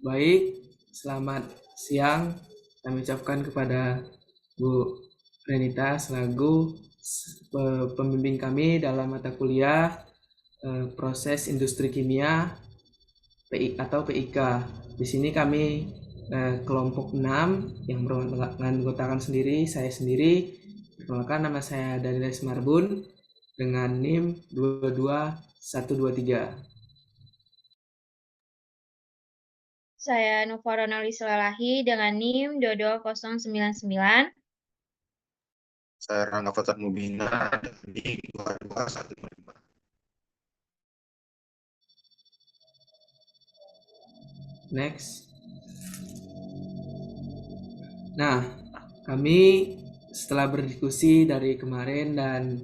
Baik, selamat siang. Kami ucapkan kepada Bu Renita selaku pembimbing kami dalam mata kuliah proses industri kimia PI atau PIK. Di sini kami kelompok 6 yang menganggotakan sendiri, saya sendiri. Perkenalkan, nama saya Daniel Marbun dengan NIM 22123. Saya Nova Ronali Selalahi dengan NIM 22099. Saya Rangga Fathar Mubina di 22155. Next. Nah, kami setelah berdiskusi dari kemarin dan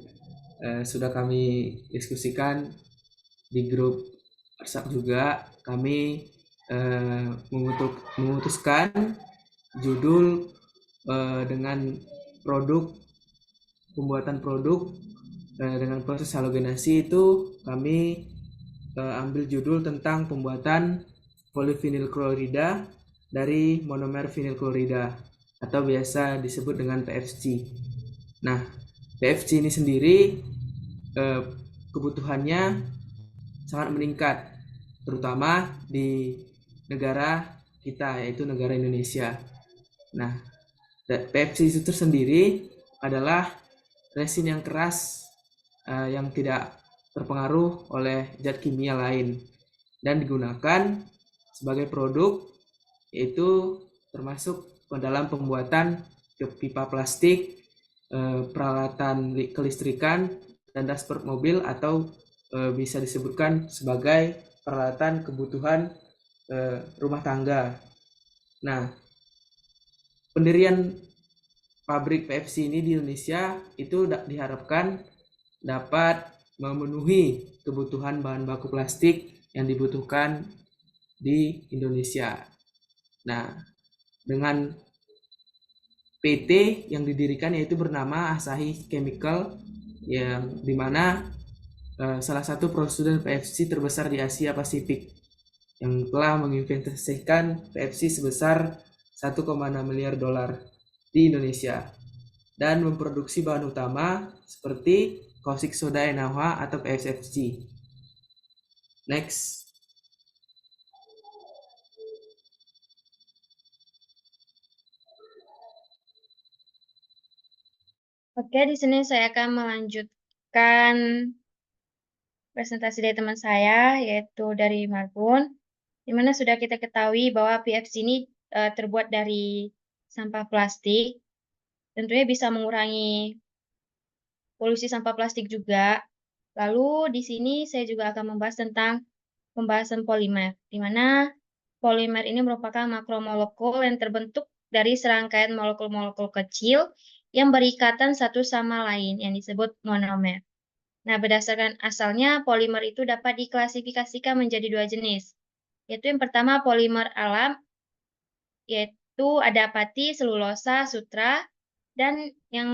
sudah kami diskusikan di grup WhatsApp juga, kami memutuskan judul dengan pembuatan produk dengan proses halogenasi itu kami ambil judul tentang pembuatan polivinil klorida dari monomer vinil klorida atau biasa disebut dengan PFC. Nah, PFC ini sendiri kebutuhannya sangat meningkat, terutama di negara kita, yaitu negara Indonesia. Nah, PFC itu tersendiri adalah resin yang keras yang tidak terpengaruh oleh zat kimia lain dan digunakan sebagai produk, yaitu termasuk dalam pembuatan pipa plastik, peralatan kelistrikan, dan dashboard mobil, atau bisa disebutkan sebagai peralatan kebutuhan rumah tangga. Nah, pendirian pabrik PFC ini di Indonesia itu diharapkan dapat memenuhi kebutuhan bahan baku plastik yang dibutuhkan di Indonesia. Nah, dengan PT yang didirikan yaitu bernama Asahi Chemical, yang dimana salah satu produsen PFC terbesar di Asia Pasifik, yang telah menginvestasikan PFC sebesar 1,6 miliar dolar di Indonesia dan memproduksi bahan utama seperti caustic soda NaOH atau PSFC. Next. Oke, di sini saya akan melanjutkan presentasi dari teman saya, yaitu dari Marbun, di mana sudah kita ketahui bahwa PFC ini terbuat dari sampah plastik. Tentunya bisa mengurangi polusi sampah plastik juga. Lalu di sini saya juga akan membahas tentang pembahasan polimer, di mana polimer ini merupakan makromolekul yang terbentuk dari serangkaian molekul-molekul kecil yang berikatan satu sama lain yang disebut monomer. Nah, berdasarkan asalnya, polimer itu dapat diklasifikasikan menjadi dua jenis, yaitu yang pertama polimer alam, yaitu ada apati, selulosa, sutra, dan yang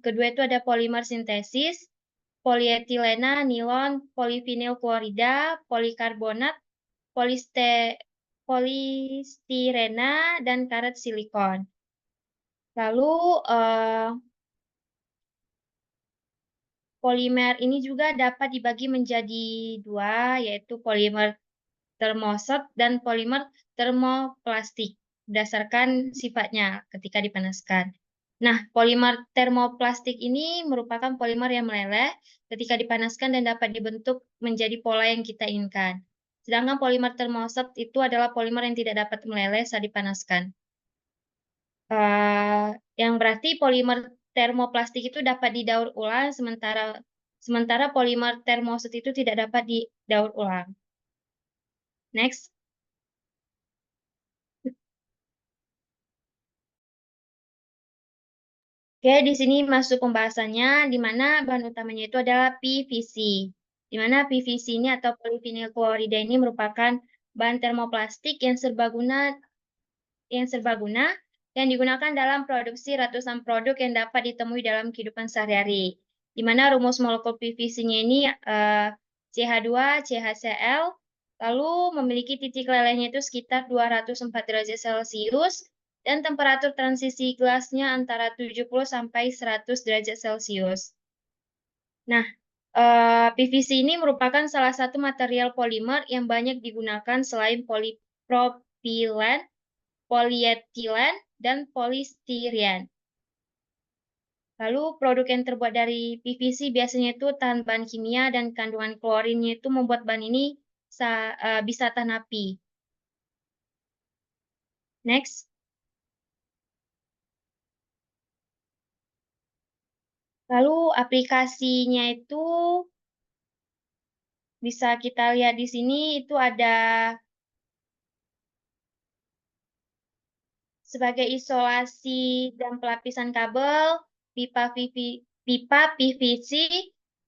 kedua itu ada polimer sintesis, polietilena, nilon, polivinil klorida, polikarbonat, polistirena, dan karet silikon. Lalu polimer ini juga dapat dibagi menjadi dua, yaitu polimer termoset dan polimer termoplastik, berdasarkan sifatnya ketika dipanaskan. Nah, polimer termoplastik ini merupakan polimer yang meleleh ketika dipanaskan dan dapat dibentuk menjadi pola yang kita inginkan. Sedangkan polimer termoset itu adalah polimer yang tidak dapat meleleh saat dipanaskan. Yang berarti polimer termoplastik itu dapat didaur ulang, sementara polimer termoset itu tidak dapat didaur ulang. Next. Oke, di sini masuk pembahasannya, di mana bahan utamanya itu adalah PVC. Di mana PVC ini atau polivinil klorida ini merupakan bahan termoplastik yang serbaguna yang digunakan dalam produksi ratusan produk yang dapat ditemui dalam kehidupan sehari-hari. Di mana rumus molekul PVC-nya ini CH2, CHCl, Lalu memiliki titik lelehnya itu sekitar 204 derajat Celcius dan temperatur transisi gelasnya antara 70 sampai 100 derajat Celcius. Nah, PVC ini merupakan salah satu material polimer yang banyak digunakan selain polipropilen, polietilen, dan polistiren. Lalu produk yang terbuat dari PVC biasanya itu tahan bahan kimia dan kandungan klorinnya itu membuat bahan ini bisa tahan api. Next. Lalu aplikasinya itu bisa kita lihat di sini itu ada sebagai isolasi dan pelapisan kabel, pipa PVC,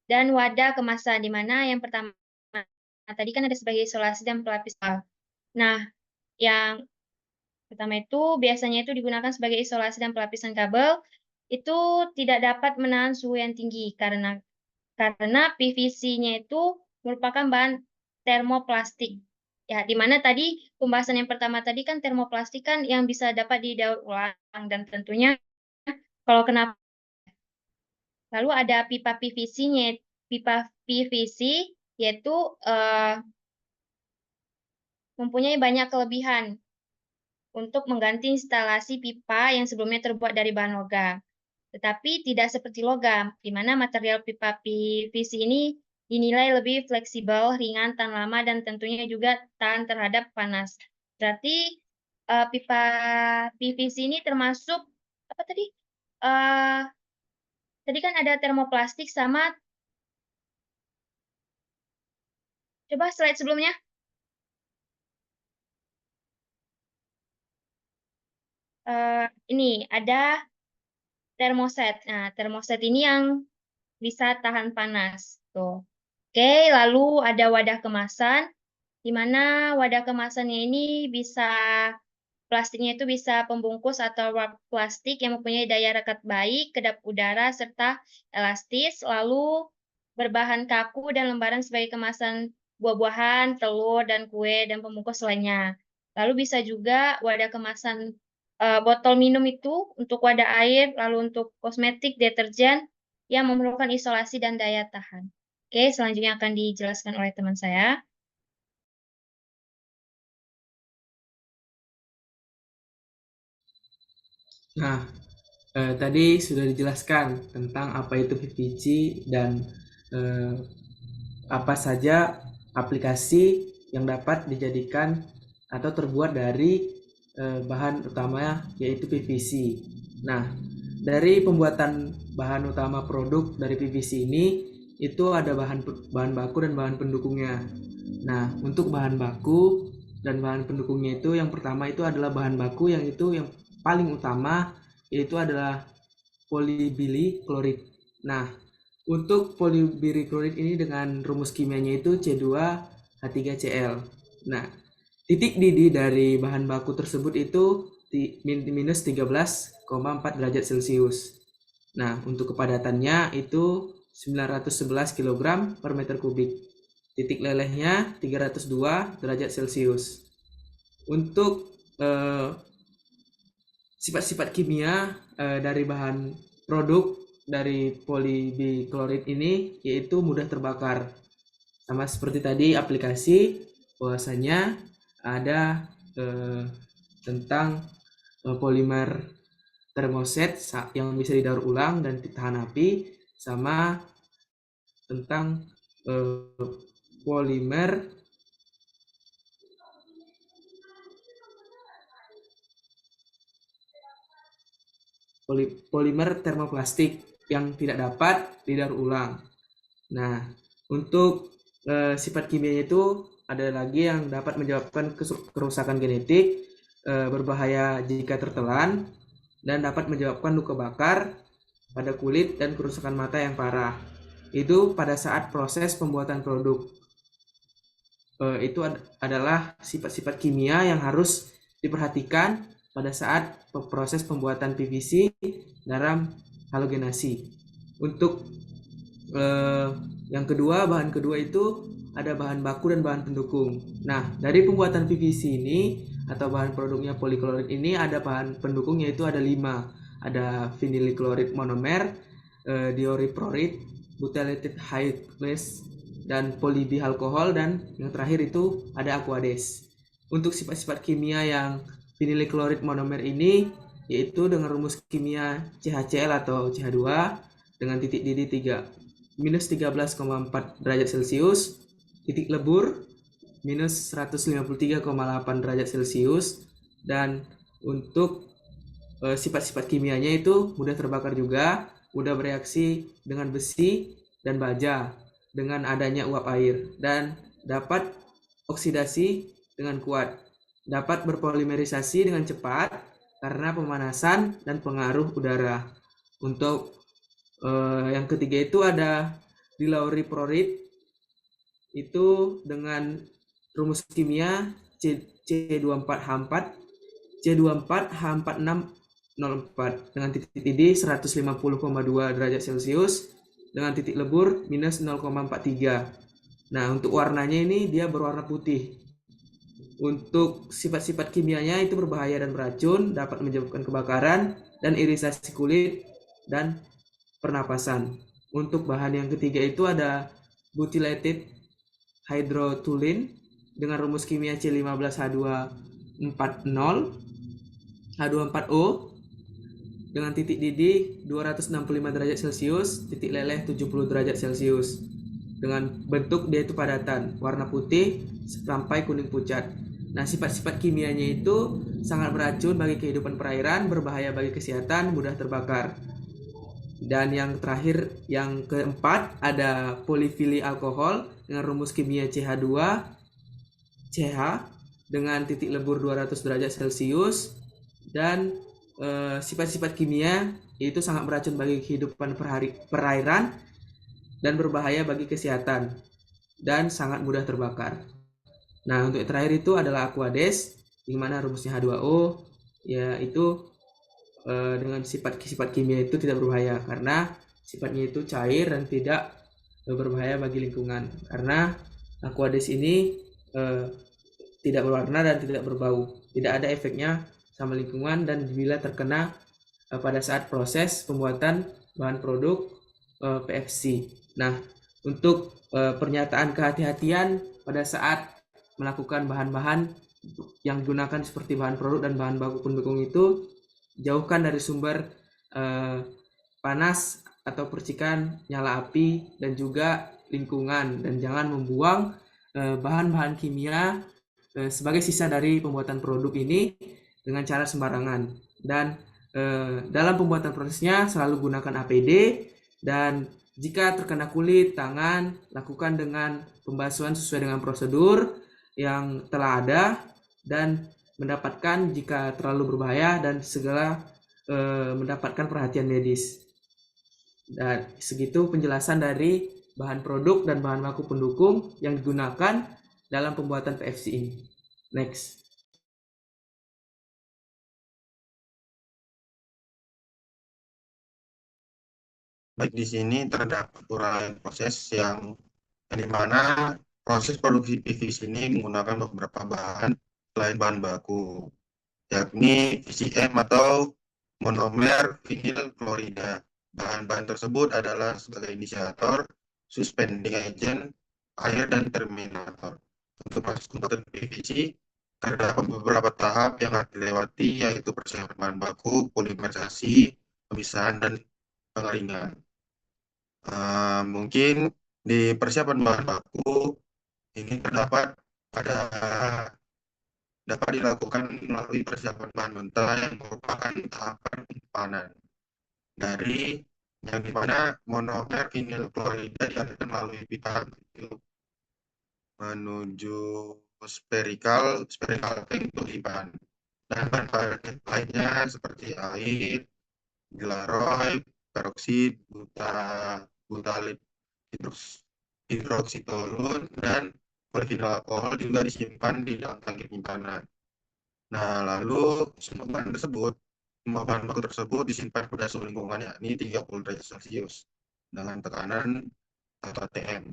dan wadah kemasan, di mana yang pertama tadi kan ada sebagai isolasi dan pelapisan. Nah, yang pertama itu biasanya itu digunakan sebagai isolasi dan pelapisan kabel, itu tidak dapat menahan suhu yang tinggi karena PVC-nya itu merupakan bahan termoplastik. Ya, di mana tadi pembahasan yang pertama tadi kan termoplastik kan yang bisa dapat didaur ulang dan tentunya kalau kena. Lalu ada pipa PVC-nya, pipa PVC yaitu mempunyai banyak kelebihan untuk mengganti instalasi pipa yang sebelumnya terbuat dari bahan logam. Tetapi tidak seperti logam, di mana material pipa PVC ini dinilai lebih fleksibel, ringan, tahan lama, dan tentunya juga tahan terhadap panas. Berarti pipa PVC ini termasuk, apa tadi? Tadi kan ada termoplastik sama, coba slide sebelumnya. Ini ada termoset. Nah, termoset ini yang bisa tahan panas. Tuh. Oke, lalu ada wadah kemasan, di mana wadah kemasannya ini bisa, plastiknya itu bisa pembungkus atau wrap plastik yang mempunyai daya rekat baik, kedap udara, serta elastis, lalu berbahan kaku dan lembaran sebagai kemasan buah-buahan, telur, dan kue, dan pembungkus lainnya. Lalu bisa juga wadah kemasan botol minum itu untuk wadah air, lalu untuk kosmetik, deterjen, yang memerlukan isolasi dan daya tahan. Oke, selanjutnya akan dijelaskan oleh teman saya. Nah, tadi sudah dijelaskan tentang apa itu PVC dan apa saja aplikasi yang dapat dijadikan atau terbuat dari bahan utama yaitu PVC. Nah, dari pembuatan bahan utama produk dari PVC ini itu ada bahan baku dan bahan pendukungnya. Nah, untuk bahan baku dan bahan pendukungnya itu yang pertama itu adalah bahan baku yang paling utama yaitu adalah polybili klorid. Nah, untuk polybili klorid ini dengan rumus kimianya itu C2H3Cl. Nah, titik didih dari bahan baku tersebut itu minus 13,4 derajat Celcius. Nah, untuk kepadatannya itu 911 kg per meter kubik. Titik lelehnya 302 derajat Celcius. Untuk sifat-sifat kimia dari bahan produk dari polybiklorid ini yaitu mudah terbakar. Sama seperti tadi aplikasi, bahwasanya ada tentang polimer termoset yang bisa didaur ulang dan ditahan api, sama tentang polimer termoplastik yang tidak dapat didaur ulang. Nah, untuk sifat kimianya itu ada lagi yang dapat menyebabkan kerusakan genetik, berbahaya jika tertelan, dan dapat menyebabkan luka bakar pada kulit dan kerusakan mata yang parah. Itu pada saat proses pembuatan produk. Itu adalah sifat-sifat kimia yang harus diperhatikan pada saat proses pembuatan PVC dalam halogenasi. Untuk yang kedua, bahan kedua itu ada bahan baku dan bahan pendukung. Nah, dari pembuatan PVC ini atau bahan produknya poliklorid ini ada bahan pendukung yaitu ada 5. Ada vinylchloride monomer, dioriprorid, butylated hydrolase, dan polydialkohol, dan yang terakhir itu ada aquades. Untuk sifat-sifat kimia yang vinylchloride monomer ini yaitu dengan rumus kimia CHCl atau CH2 dengan titik didih minus 13,4 derajat Celcius, titik lebur minus 153,8 derajat Celcius, dan untuk sifat-sifat kimianya itu mudah terbakar juga, mudah bereaksi dengan besi dan baja dengan adanya uap air, dan dapat oksidasi dengan kuat, dapat berpolimerisasi dengan cepat karena pemanasan dan pengaruh udara. Untuk yang ketiga itu ada dilauriprorid, itu dengan rumus kimia C24H4 C24H4604 dengan titik didih 150,2 derajat Celcius dengan titik lebur minus 0,43. Nah, untuk warnanya ini dia berwarna putih. Untuk sifat-sifat kimianya itu berbahaya dan beracun, dapat menyebabkan kebakaran dan irisasi kulit dan pernapasan. Untuk bahan yang ketiga itu ada butylated hydrotoluene dengan rumus kimia C15H240H24O dengan titik didih 265 derajat Celcius, titik leleh 70 derajat Celcius. Dengan bentuk dia itu padatan, warna putih sampai kuning pucat. Nah, sifat-sifat kimianya itu sangat beracun bagi kehidupan perairan, berbahaya bagi kesehatan, mudah terbakar. Dan yang terakhir, yang keempat, ada polifili alkohol dengan rumus kimia CH2CH dengan titik lebur 200 derajat Celcius, dan sifat-sifat kimia itu sangat beracun bagi kehidupan perairan dan berbahaya bagi kesehatan dan sangat mudah terbakar. Nah, untuk yang terakhir itu adalah aquades, di mana rumusnya H2O, yaitu dengan sifat-sifat kimia itu tidak berbahaya karena sifatnya itu cair dan tidak berbahaya bagi lingkungan. Karena aquades ini tidak berwarna dan tidak berbau, tidak ada efeknya sama lingkungan, dan bila terkena pada saat proses pembuatan bahan produk PFC. Nah, untuk pernyataan kehati-hatian pada saat melakukan bahan-bahan yang digunakan seperti bahan produk dan bahan baku pendukung itu, jauhkan dari sumber panas atau percikan, nyala api, dan juga lingkungan, dan jangan membuang bahan-bahan kimia sebagai sisa dari pembuatan produk ini dengan cara sembarangan. Dan dalam pembuatan prosesnya selalu gunakan APD, dan jika terkena kulit, tangan, lakukan dengan pembasuhan sesuai dengan prosedur yang telah ada, dan mendapatkan jika terlalu berbahaya, dan segera mendapatkan perhatian medis. Dan segitu penjelasan dari bahan produk dan bahan baku pendukung yang digunakan dalam pembuatan PFC ini. Next. Baik, di sini terdapat uraian proses yang dimana proses produksi PVC ini menggunakan beberapa bahan selain bahan baku, yakni VCM atau monomer vinyl klorida. Bahan-bahan tersebut adalah sebagai inisiator, suspending agent, air, dan terminator. Untuk proses pembuatan PVC terdapat beberapa tahap yang harus dilewati, yaitu persiapan bahan baku, polimerisasi, pemisahan, dan pengeringan. Mungkin di persiapan bahan baku ini dapat dilakukan melalui persiapan bahan mentah yang merupakan tahapan penyimpanan dari yang dimana monomer vinyl klorida dialirkan melalui pipa kecil menuju spherical tank untuk simpan. Dan bahan lainnya seperti air, gelaroid, peroksid, butalid hidroksitolon, dan polivinil alkohol juga disimpan di dalam tangki penyimpanan. Nah, lalu semua bahan baku tersebut disimpan pada suhu lingkungan, yakni 30 derajat Celcius dengan tekanan 1 atm.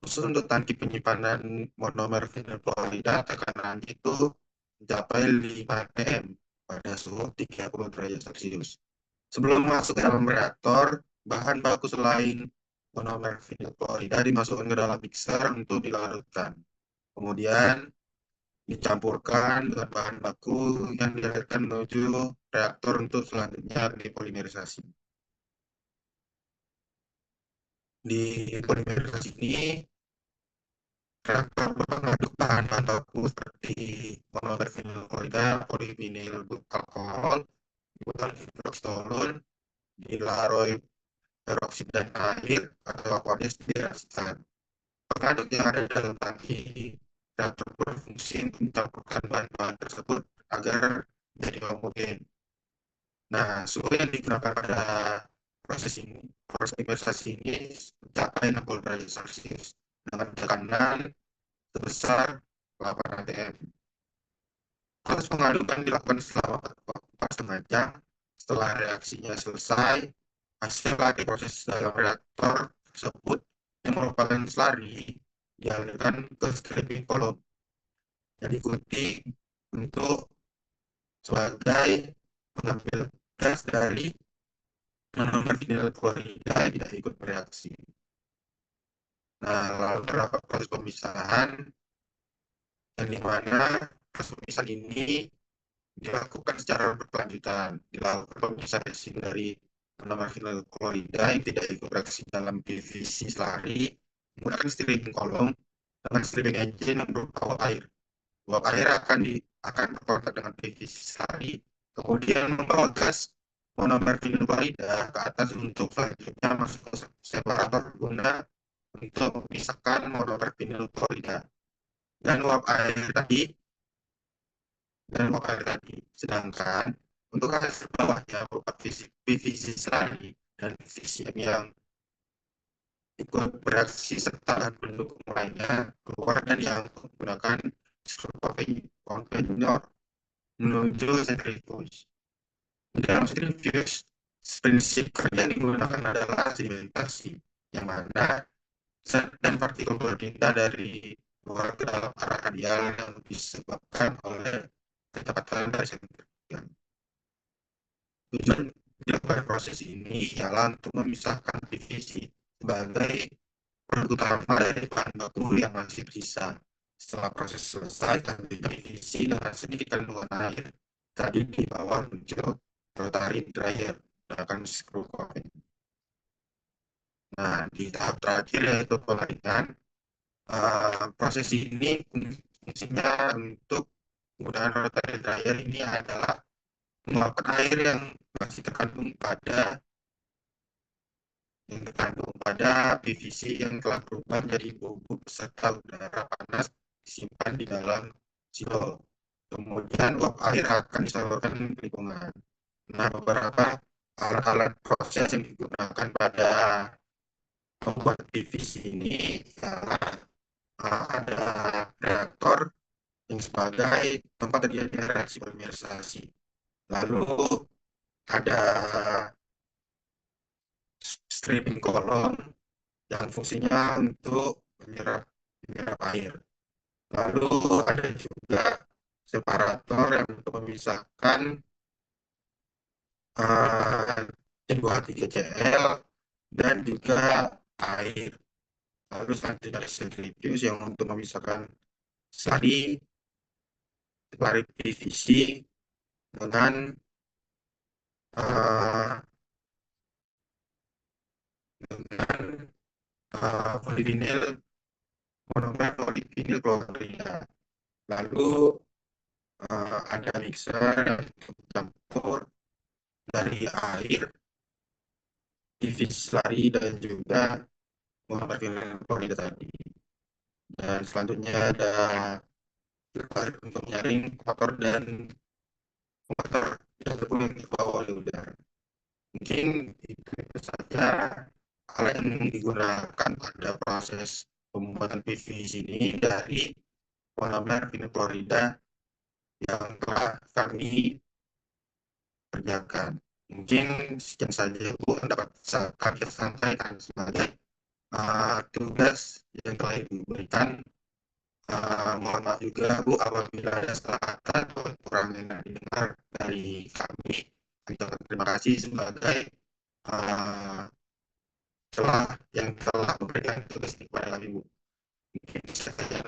Khusus untuk tangki penyimpanan monomer vinyl klorida, tekanan itu mencapai 5 atm pada suhu 30 derajat Celcius. Sebelum masuk ke dalam reaktor, bahan baku selain monomer vinyl klorida dimasukkan ke dalam mixer untuk dilarutkan. Kemudian dicampurkan dengan bahan baku yang dialirkan menuju reaktor untuk selanjutnya dipolimerisasi. Di polimerisasi ini, reaktor mengaduk bahan-bahan baku seperti monomer vinyl klorida, polivinyl alkohol, butan hidroksinolon, dilaroi peroksida dan air atau aqueous direaksikan. Pengaduk yang ada dalam tangki reaktor berfungsi untuk mencampurkan bahan-bahan tersebut agar jadi homogen. Nah, suhu yang digunakan pada proses polimerisasi ini mencapai 60 derajat Celcius dengan tekanan sebesar 8 atm. Proses pengadukan dilakukan selama 4,5 jam. Setelah reaksinya selesai, hasil dari proses dalam reaktor tersebut yang merupakan slurry dialirkan ke scraping column yang diikuti untuk sebagai mengambil gas dari monomer vinyl klorida tidak ikut bereaksi. Nah, lalu terdapat proses pemisahan yang dimana proses pemisahan ini dilakukan secara berkelanjutan. Dilakukan pemisahan resin dari monomer vinyl klorida yang tidak ikut bereaksi dalam PVC slurry menggunakan stripping kolom dengan stripping engine yang berupa uap air. Uap air akan berkontak dengan PVC slurry, kemudian membawa gas monomer vinyl klorida ke atas untuk selanjutnya masuk ke separator guna untuk memisahkan monomer vinyl klorida dan uap air tadi. Sedangkan untuk hasil bawahnya berupa PVC slurry dan PVC yang ikut bereaksi serta pendukung lainnya keluar dan yang menggunakan konvenyor menuju centrifuge. Di dalam centrifuge, prinsip kerja yang digunakan adalah sedimentasi, yang mana zat dan partikel berpindah dari luar ke dalam arah radial yang disebabkan oleh kecepatan dari sentrifugal. Tujuan dilakukan proses ini ialah untuk memisahkan PVC sebagai produk utama dari bahan baku yang masih bersisa. Setelah proses selesai, PVC dengan sedikit kandungan air tadi dibawa menuju rotary dryer menggunakan screw coffin. Nah, di tahap terakhir yaitu pengeringan, proses ini fungsinya untuk penggunaan rotary dryer ini adalah mengeluarkan air yang masih terkandung pada PVC yang telah berubah menjadi bubuk beserta udara panas disimpan di dalam silo. Kemudian uap air akan disalurkan ke lingkungan. Nah, beberapa alat-alat proses yang digunakan pada membuat PVC ini adalah ada reaktor yang sebagai tempat terjadinya reaksi polimerisasi. Lalu ada stripping kolom yang fungsinya untuk menyerap air. Lalu ada juga separator yang untuk memisahkan N2H3Cl dan juga air. Lalu selanjutnya ada centrifuge yang untuk memisahkan slurry PVC dengan polivinyl monomer polivinyl klorida. Lalu ada mixer yang campur dari air, PVC slurry dan juga monomer vinyl klorida tadi. Dan selanjutnya ada filter untuk menyaring kotor dan kotor yang terbuang di bawah oleh udara. Mungkin itu saja hal yang digunakan pada proses pembuatan PVC ini dari monomer vinyl klorida yang telah kami kerjakan. Mungkin sekian saja Bu yang dapat kami sampaikan sebagai tugas yang telah Ibu berikan. Mohon maaf juga Bu apabila ada salah kata atau kekurangan yang didengar dari kami. Kami ucapkan terima kasih sebagai telah yang telah memberikan tugas ini kepada kami Bu. Mungkin itu saja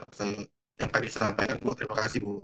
yang kami sampaikan Bu. Terima kasih Bu.